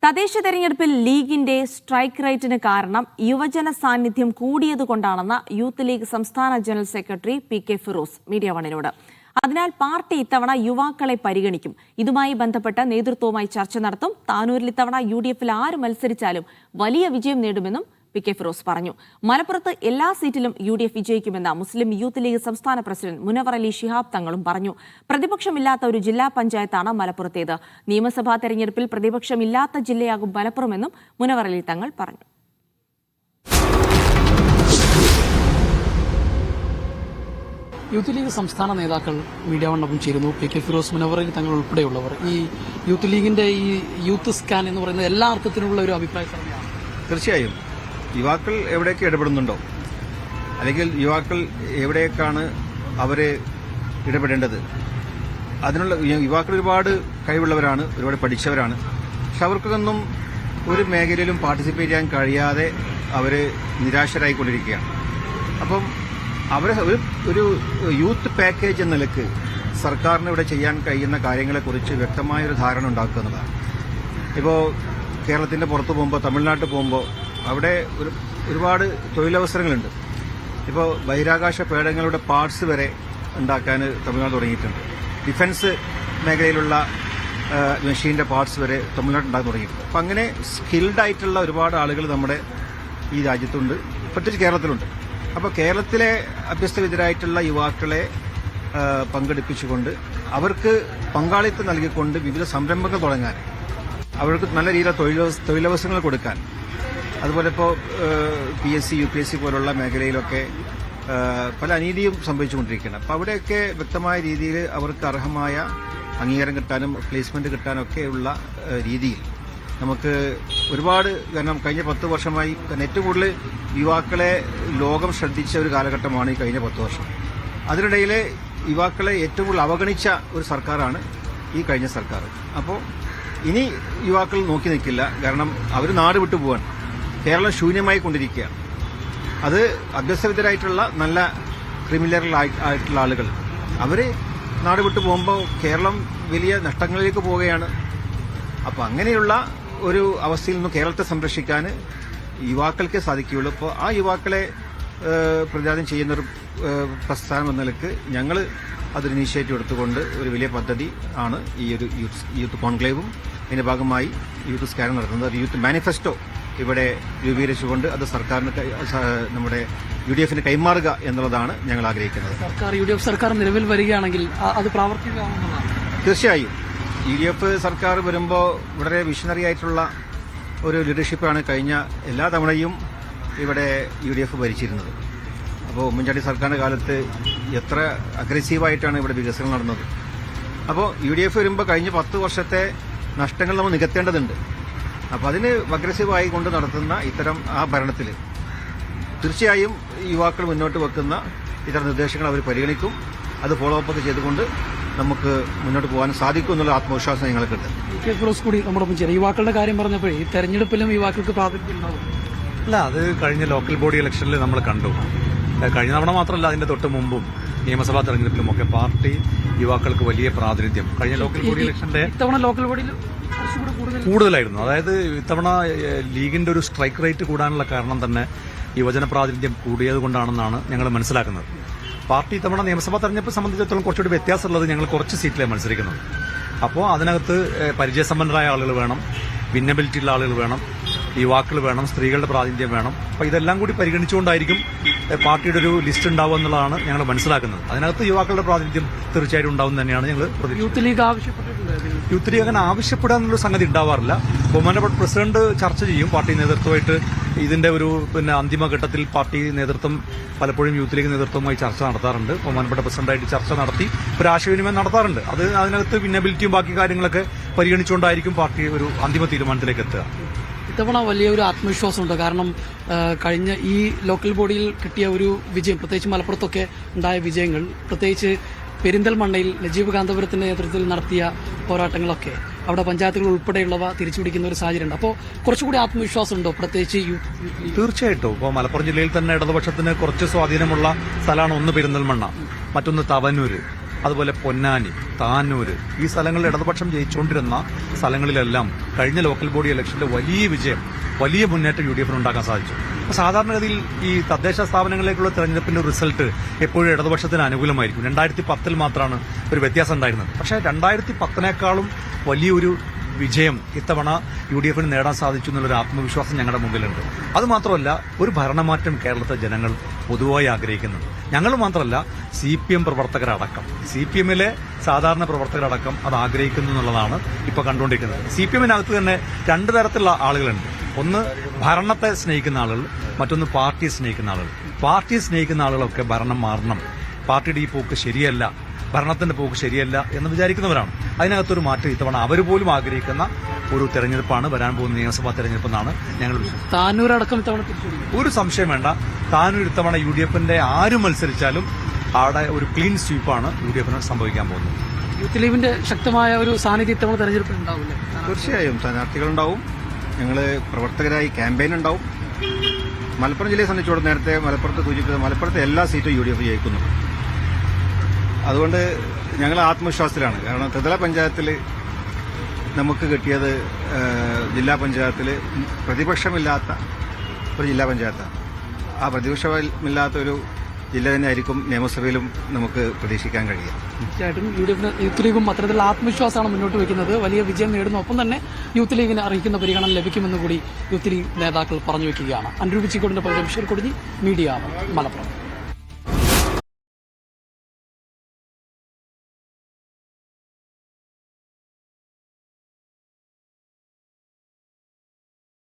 തദ്ദേശ തെരഞ്ഞെടുപ്പിൽ ലീഗിന്റെ സ്ട്രൈക്ക് റേറ്റിന് കാരണം യുവജന സാന്നിധ്യം കൂടിയതുകൊണ്ടാണെന്ന് യൂത്ത് ലീഗ് സംസ്ഥാന general secretary PK Firos media വണിനോട്. അതിനാൽ പാർട്ടി ഇത്തവണ യുവാക്കളെ പരിഗണിക്കും. ഇതുമായി ബന്ധപ്പെട്ട നേതൃത്വവുമായി ചർച്ച നടത്തും. താനൂരിൽ ഇത്തവണ UDFൽ ആര് മത്സരിച്ചാലും വലിയ വിജയം നേടുമെന്നും PK ഫിറോസ് പറഞ്ഞു. മലപ്പുറത്ത് എല്ലാ സീറ്റിലും UDF വിജയിക്കുമെന്ന് മുസ്ലിം യൂത്ത് ലീഗ് സംസ്ഥാന പ്രസിഡന്റ് മുനവർ അലി ശിഹാബ് തങ്ങളും പറഞ്ഞു. പ്രതിപക്ഷമില്ലാത്ത ഒരു ജില്ലാ പഞ്ചായത്താണ് മലപ്പുറത്തേത്. നിയമസഭാ തെരഞ്ഞെടുപ്പിൽ പ്രതിപക്ഷമില്ലാത്ത ജില്ലയാകും മലപ്പുറമെന്നും മുനവർ അലി തങ്ങൾ പറഞ്ഞു. യൂത്ത് ലീഗ് സംസ്ഥാന നേതാക്കൾ മീഡിയ വണ്ണൊപ്പം ചേരുന്നു. PK ഫിറോസ്, മുനവർ അലി തങ്ങൾ ഉൾപ്പെടെയുള്ളവർ. ഈ യൂത്ത് ലീഗിന്റെ ഈ യൂത്ത് സ്കാൻ എന്ന് പറയുന്നത് എല്ലാ അർത്ഥത്തിലുള്ള ഒരു അഭിപ്രായ സർവേയാണ്. തീർച്ചയായും യുവാക്കൾ എവിടെയൊക്കെ ഇടപെടുന്നുണ്ടോ, അല്ലെങ്കിൽ യുവാക്കൾ എവിടെയൊക്കെയാണ് അവരെ ഇടപെടേണ്ടത്, അതിനുള്ള യുവാക്കൾ ഒരുപാട് കഴിവുള്ളവരാണ്, ഒരുപാട് പഠിച്ചവരാണ്. പക്ഷെ അവർക്കൊന്നും ഒരു മേഖലയിലും പാർട്ടിസിപ്പേറ്റ് ചെയ്യാൻ കഴിയാതെ അവർ നിരാശരായിക്കൊണ്ടിരിക്കുകയാണ്. അപ്പം അവരെ ഒരു യൂത്ത് പാക്കേജ് എന്ന നിലക്ക് സർക്കാരിന് ഇവിടെ ചെയ്യാൻ കഴിയുന്ന കാര്യങ്ങളെക്കുറിച്ച് വ്യക്തമായൊരു ധാരണ ഉണ്ടാക്കുക എന്നതാണ്. ഇപ്പോൾ കേരളത്തിന്റെ പുറത്ത് പോകുമ്പോൾ, തമിഴ്നാട്ടിൽ പോകുമ്പോൾ അവിടെ ഒരുപാട് തൊഴിലവസരങ്ങളുണ്ട്. ഇപ്പോൾ ബഹിരാകാശ പേടകങ്ങളുടെ പാർട്സ് വരെ ഉണ്ടാക്കാൻ തമിഴ്നാട് തുടങ്ങിയിട്ടുണ്ട്. ഡിഫൻസ് മേഖലയിലുള്ള മെഷീന്റെ പാർട്സ് വരെ തമിഴ്നാട് ഉണ്ടാക്കാൻ തുടങ്ങിയിട്ടുണ്ട്. അപ്പം അങ്ങനെ സ്കിൽഡ് ആയിട്ടുള്ള ഒരുപാട് ആളുകൾ നമ്മുടെ ഈ രാജ്യത്തുണ്ട്, പ്രത്യേകിച്ച് കേരളത്തിലുണ്ട്. അപ്പോൾ കേരളത്തിലെ അഭ്യസ്തവിദ്യരായിട്ടുള്ള യുവാക്കളെ പങ്കെടുപ്പിച്ചുകൊണ്ട് അവർക്ക് പങ്കാളിത്തം നൽകിക്കൊണ്ട് വിവിധ സംരംഭങ്ങൾ തുടങ്ങാൻ, അവർക്ക് നല്ല രീതിയിലുള്ള തൊഴിലവസരങ്ങൾ കൊടുക്കാൻ, അതുപോലെ ഇപ്പോൾ PSC UPSC പോലുള്ള മേഖലയിലൊക്കെ പല അനീതിയും സംഭവിച്ചുകൊണ്ടിരിക്കുകയാണ്. അപ്പോൾ അവിടെയൊക്കെ വ്യക്തമായ രീതിയിൽ അവർക്ക് അർഹമായ അംഗീകാരം കിട്ടാനും പ്ലേസ്മെന്റ് കിട്ടാനൊക്കെയുള്ള രീതിയിൽ നമുക്ക് ഒരുപാട്, കാരണം കഴിഞ്ഞ 10 വർഷമായി ഏറ്റവും കൂടുതൽ യുവാക്കളെ ലോകം ശ്രദ്ധിച്ച ഒരു കാലഘട്ടമാണ് ഈ കഴിഞ്ഞ 10 വർഷം. അതിനിടയിൽ യുവാക്കളെ ഏറ്റവും കൂടുതൽ അവഗണിച്ച ഒരു സർക്കാരാണ് ഈ കഴിഞ്ഞ സർക്കാർ. അപ്പോൾ ഇനി യുവാക്കൾ നോക്കി നിൽക്കില്ല, കാരണം അവർ നാട് വിട്ടു പോവാൻ. കേരളം ശൂന്യമായി കൊണ്ടിരിക്കുകയാണ്. അത് അഭ്യസ്തവിദ്യരായിട്ടുള്ള നല്ല ക്രിമിനലായിട്ടുള്ള ആളുകൾ അവർ നാട് വിട്ടു പോകുമ്പോൾ കേരളം വലിയ നഷ്ടങ്ങളിലേക്ക് പോവുകയാണ്. അപ്പോൾ അങ്ങനെയുള്ള ഒരു അവസ്ഥയിൽ നിന്ന് കേരളത്തെ സംരക്ഷിക്കാൻ യുവാക്കൾക്കേ സാധിക്കുകയുള്ളൂ. അപ്പോൾ ആ യുവാക്കളെ പ്രതിനിധാനം ചെയ്യുന്നൊരു പ്രസ്ഥാനം എന്ന നിലക്ക് ഞങ്ങൾ അതൊരു ഇനീഷ്യേറ്റീവ് എടുത്തുകൊണ്ട് ഒരു വലിയ പദ്ധതി ആണ് ഈ ഒരു യൂത്ത് കോൺക്ലേവും ഇതിന്റെ ഭാഗമായി യൂത്ത് സ്കാൻ നടത്തുന്നത്. ഒരു യൂത്ത് മാനിഫെസ്റ്റോ ഇവിടെ രൂപീകരിച്ചുകൊണ്ട് അത് സർക്കാരിന്, നമ്മുടെ UDFന് കൈമാറുക എന്നുള്ളതാണ് ഞങ്ങൾ ആഗ്രഹിക്കുന്നത്. UDF സർക്കാർ നിലവിൽ വരികയാണെങ്കിൽ അത് പ്രാവർത്തികമാകുന്നതാണ്. തീർച്ചയായും UDF സർക്കാർ വരുമ്പോൾ വളരെ വിഷണറി ആയിട്ടുള്ള ഒരു ലീഡർഷിപ്പാണ് കഴിഞ്ഞ എല്ലാ തവണയും ഇവിടെ UDF ഭരിച്ചിരുന്നത്. അപ്പോൾ ഉമ്മൻചാണ്ടി സർക്കാരിന്റെ കാലത്ത് എത്ര അഗ്രസീവായിട്ടാണ് ഇവിടെ വികസനം നടന്നത്. അപ്പോൾ UDF വരുമ്പോൾ കഴിഞ്ഞ 10 വർഷത്തെ നഷ്ടങ്ങൾ നമ്മൾ നികത്തേണ്ടതുണ്ട്. അപ്പോൾ അതിന് അഗ്രസീവായി കൊണ്ട് നടത്തുന്ന ഇത്തരം ആ ഭരണത്തിൽ തീർച്ചയായും യുവാക്കൾ മുന്നോട്ട് വെക്കുന്ന ഇത്തരം നിർദ്ദേശങ്ങൾ അവർ പരിഗണിക്കും. അത് ഫോളോ അപ്പ് ഒക്കെ ചെയ്തുകൊണ്ട് നമുക്ക് മുന്നോട്ട് പോകാൻ സാധിക്കും എന്നുള്ള ആത്മവിശ്വാസം ഞങ്ങൾക്കുണ്ട്. PK ഫിറോസ് കൂടി നമ്മോടൊപ്പം ചേരും. യുവാക്കളുടെ കാര്യം പറഞ്ഞപ്പോൾ ഈ തെരഞ്ഞെടുപ്പിലും യുവാക്കൾക്ക് പ്രാതിനിധ്യം ഉണ്ടാവും. അല്ല, അത് കഴിഞ്ഞ ലോക്കൽ ബോഡി ഇലക്ഷനിൽ നമ്മൾ കണ്ടു. കഴിഞ്ഞ തവണ മാത്രമല്ല, അതിന്റെ തൊട്ട് മുമ്പും നിയമസഭാ തെരഞ്ഞെടുപ്പിലുമൊക്കെ പാർട്ടി യുവാക്കൾക്ക് വലിയ പ്രാതിനിധ്യം കഴിഞ്ഞ ലോക്കൽ ബോഡി ഇലക്ഷന്റെ ഇത്തവണ ലോക്കൽ ബോഡിയിൽ കൂടുതലായിരുന്നു. അതായത് ഇത്തവണ ലീഗിന്റെ ഒരു സ്ട്രൈക്ക് റേറ്റ് കൂടാനുള്ള കാരണം തന്നെ യുവജന പ്രാതിനിധ്യം കൂടിയത് കൊണ്ടാണെന്നാണ് ഞങ്ങൾ മനസ്സിലാക്കുന്നത്. പാർട്ടി ഇത്തവണ നിയമസഭാ തെരഞ്ഞെടുപ്പ് സംബന്ധിച്ചിടത്തോളം കുറച്ചുകൂടി വ്യത്യാസമുള്ളത്, ഞങ്ങൾ കുറച്ച് സീറ്റിലെ മത്സരിക്കുന്നത്. അപ്പോൾ അതിനകത്ത് പരിചയസമ്പന്നരായ ആളുകൾ വേണം, ഭിന്നബിലിറ്റി ഉള്ള ആളുകൾ വേണം, യുവാക്കൾ വേണം, സ്ത്രീകളുടെ പ്രാതിനിധ്യം വേണം. അപ്പോൾ ഇതെല്ലാം കൂടി പരിഗണിച്ചുകൊണ്ടായിരിക്കും പാർട്ടിയുടെ ഒരു ലിസ്റ്റ് ഉണ്ടാവുക എന്നുള്ളതാണ് ഞങ്ങൾ മനസ്സിലാക്കുന്നത്. അതിനകത്ത് യുവാക്കളുടെ പ്രാതിനിധ്യം തീർച്ചയായിട്ടും ഉണ്ടാവും തന്നെയാണ് ഞങ്ങൾ പ്രതീക്ഷിക്കുന്നത്. യൂത്ത് ലീഗ് ആവശ്യപ്പെട്ടിട്ടുണ്ട്. യൂത്ത് ലീഗ് അങ്ങനെ ആവശ്യപ്പെടാനുള്ള സംഗതി ഉണ്ടാവാറില്ല. ബഹുമാനപ്പെട്ട പ്രസിഡന്റ് ചർച്ച ചെയ്യും പാർട്ടി നേതൃത്വമായിട്ട്. ഇതിന്റെ ഒരു അന്തിമഘട്ടത്തിൽ പാർട്ടി നേതൃത്വം പലപ്പോഴും യൂത്ത് ലീഗ് നേതൃത്വവുമായി ചർച്ച നടത്താറുണ്ട്. ബഹുമാനപ്പെട്ട പ്രസിഡന്റായിട്ട് ചർച്ച നടത്തി ഒരു ആശയവിനിമയം നടത്താറുണ്ട്. അതിനകത്ത് ഭിന്നബിലിറ്റിയും ബാക്കി കാര്യങ്ങളൊക്കെ പരിഗണിച്ചുകൊണ്ടായിരിക്കും പാർട്ടി ഒരു അന്തിമ തീരുമാനത്തിലേക്ക് എത്തുക. ഇത്തവണ വലിയൊരു ആത്മവിശ്വാസമുണ്ട്. കാരണം കഴിഞ്ഞ ഈ ലോക്കൽ ബോഡിയിൽ കിട്ടിയ ഒരു വിജയം, പ്രത്യേകിച്ച് മലപ്പുറത്തൊക്കെ ഉണ്ടായ വിജയങ്ങൾ, പ്രത്യേകിച്ച് പെരിന്തൽമണ്ണയിൽ നജീബ് കാന്തപുരത്തിന്റെ നേതൃത്വത്തിൽ നടത്തിയ പോരാട്ടങ്ങളൊക്കെ അവിടെ പഞ്ചായത്തുകൾ ഉൾപ്പെടെയുള്ളവ തിരിച്ചുപിടിക്കുന്ന ഒരു സാഹചര്യമുണ്ട്. അപ്പോൾ കുറച്ചുകൂടി ആത്മവിശ്വാസമുണ്ടോ, പ്രത്യേകിച്ച് തീർച്ചയായിട്ടും. ഇപ്പോൾ മലപ്പുറം ജില്ലയിൽ തന്നെ ഇടതുപക്ഷത്തിന് കുറച്ച് സ്വാധീനമുള്ള സ്ഥലമാണ് ഒന്ന് പെരിന്തൽമണ്ണ, മറ്റൊന്ന് തവനൂര്. അതുപോലെ പൊന്നാനി, താനൂര്, ഈ സ്ഥലങ്ങളിൽ ഇടതുപക്ഷം ജയിച്ചുകൊണ്ടിരുന്ന സ്ഥലങ്ങളിലെല്ലാം കഴിഞ്ഞ ലോക്കൽ ബോഡി ഇലക്ഷനിലെ വലിയ വിജയം, വലിയ മുന്നേറ്റം UDF ഉണ്ടാക്കാൻ സാധിച്ചു. അപ്പോൾ സാധാരണഗതിയിൽ ഈ തദ്ദേശ സ്ഥാപനങ്ങളിലേക്കുള്ള തെരഞ്ഞെടുപ്പിന്റെ റിസൾട്ട് എപ്പോഴും ഇടതുപക്ഷത്തിന് അനുകൂലമായിരിക്കും. 2010 മാത്രമാണ് ഒരു വ്യത്യാസം ഉണ്ടായിരുന്നത്. പക്ഷേ 2010-നേക്കാളും വലിയൊരു വിജയം ഇത്തവണ UDF നേടാൻ സാധിച്ചു എന്നുള്ളൊരു ആത്മവിശ്വാസം ഞങ്ങളുടെ മുമ്പിലുണ്ട്. അതുമാത്രമല്ല, ഒരു ഭരണമാറ്റം കേരളത്തിലെ ജനങ്ങൾ പൊതുവായി ആഗ്രഹിക്കുന്നുണ്ട്. ഞങ്ങൾ മാത്രമല്ല, CPM പ്രവർത്തകരടക്കം, CPM-ലെ സാധാരണ പ്രവർത്തകരടക്കം അത് ആഗ്രഹിക്കുന്നു എന്നുള്ളതാണ് ഇപ്പോൾ കണ്ടുകൊണ്ടിരിക്കുന്നത്. CPM-നകത്ത് തന്നെ രണ്ട് തരത്തിലുള്ള ആളുകളുണ്ട്. ഒന്ന് ഭരണത്തെ സ്നേഹിക്കുന്ന ആളുകൾ, മറ്റൊന്ന് പാർട്ടിയെ സ്നേഹിക്കുന്ന ആളുകൾ. പാർട്ടിയെ സ്നേഹിക്കുന്ന ആളുകളൊക്കെ ഭരണം മാറണം, പാർട്ടിയുടെ ഈ പോക്ക് ശരിയല്ല, ഭരണത്തിന്റെ പോക്ക് ശരിയല്ല എന്ന് വിചാരിക്കുന്നവരാണ്. അതിനകത്തൊരു മാറ്റം ഇത്തവണ അവർ പോലും ആഗ്രഹിക്കുന്ന ഒരു തെരഞ്ഞെടുപ്പാണ് വരാൻ പോകുന്ന നിയമസഭാ തെരഞ്ഞെടുപ്പെന്നാണ് ഞങ്ങൾ വിശ്വസിക്കുന്നത്. താനൂരടക്കം ഇത്തവണ ഒരു സംശയം വേണ്ട, താനൂർ ഇത്തവണ UDF-ന്റെ ആര് മത്സരിച്ചാലും അവിടെ ഒരു ക്ലീൻ സ്വീപ്പാണ് UDF-ന് സംഭവിക്കാൻ പോകുന്നത്. യൂത്ത് ലീഗിന്റെ ശക്തമായ ഒരു സാന്നിധ്യം ഇത്തവണ തെരഞ്ഞെടുപ്പിൽ ഉണ്ടാവില്ലേ? തീർച്ചയായും സ്ഥാനാർത്ഥികളുണ്ടാവും, ഞങ്ങൾ പ്രവർത്തകരായി ക്യാമ്പയിൻ ഉണ്ടാവും. മലപ്പുറം ജില്ലയെ സംബന്ധിച്ചോളം നേരത്തെ മലപ്പുറത്ത് സൂചിപ്പിച്ചത്, മലപ്പുറത്തെ എല്ലാ സീറ്റും UDF ജയിക്കുന്നു. അതുകൊണ്ട് ഞങ്ങൾ ആത്മവിശ്വാസത്തിലാണ്. കാരണം ത്രിതല പഞ്ചായത്തിൽ നമുക്ക് കിട്ടിയത് ജില്ലാ പഞ്ചായത്തിൽ പ്രതിപക്ഷമില്ലാത്ത ഒരു ജില്ലാ പഞ്ചായത്താണ്. ആ പ്രതിപക്ഷമില്ലാത്ത ഒരു ജില്ല തന്നെ ആയിരിക്കും നിയമസഭയിലും നമുക്ക് പ്രതീക്ഷിക്കാൻ കഴിയുക. തീർച്ചയായിട്ടും യൂത്ത് ലീഗും അത്തരത്തിലുള്ള ആത്മവിശ്വാസമാണ് മുന്നോട്ട് വയ്ക്കുന്നത്. വലിയ വിജയം നേടുന്ന ഒപ്പം തന്നെ യൂത്ത് ലീഗിന് അറിയിക്കുന്ന പരിഗണന ലഭിക്കുമെന്ന് കൂടി യൂത്ത് ലീഗ് നേതാക്കൾ പറഞ്ഞു വയ്ക്കുകയാണ്. അനുരൂപിച്ചിക്കൊണ്ടിന്റെ പകരം ബഷീർ കൊടിഞ്ഞി, മീഡിയ മലപ്പുറം.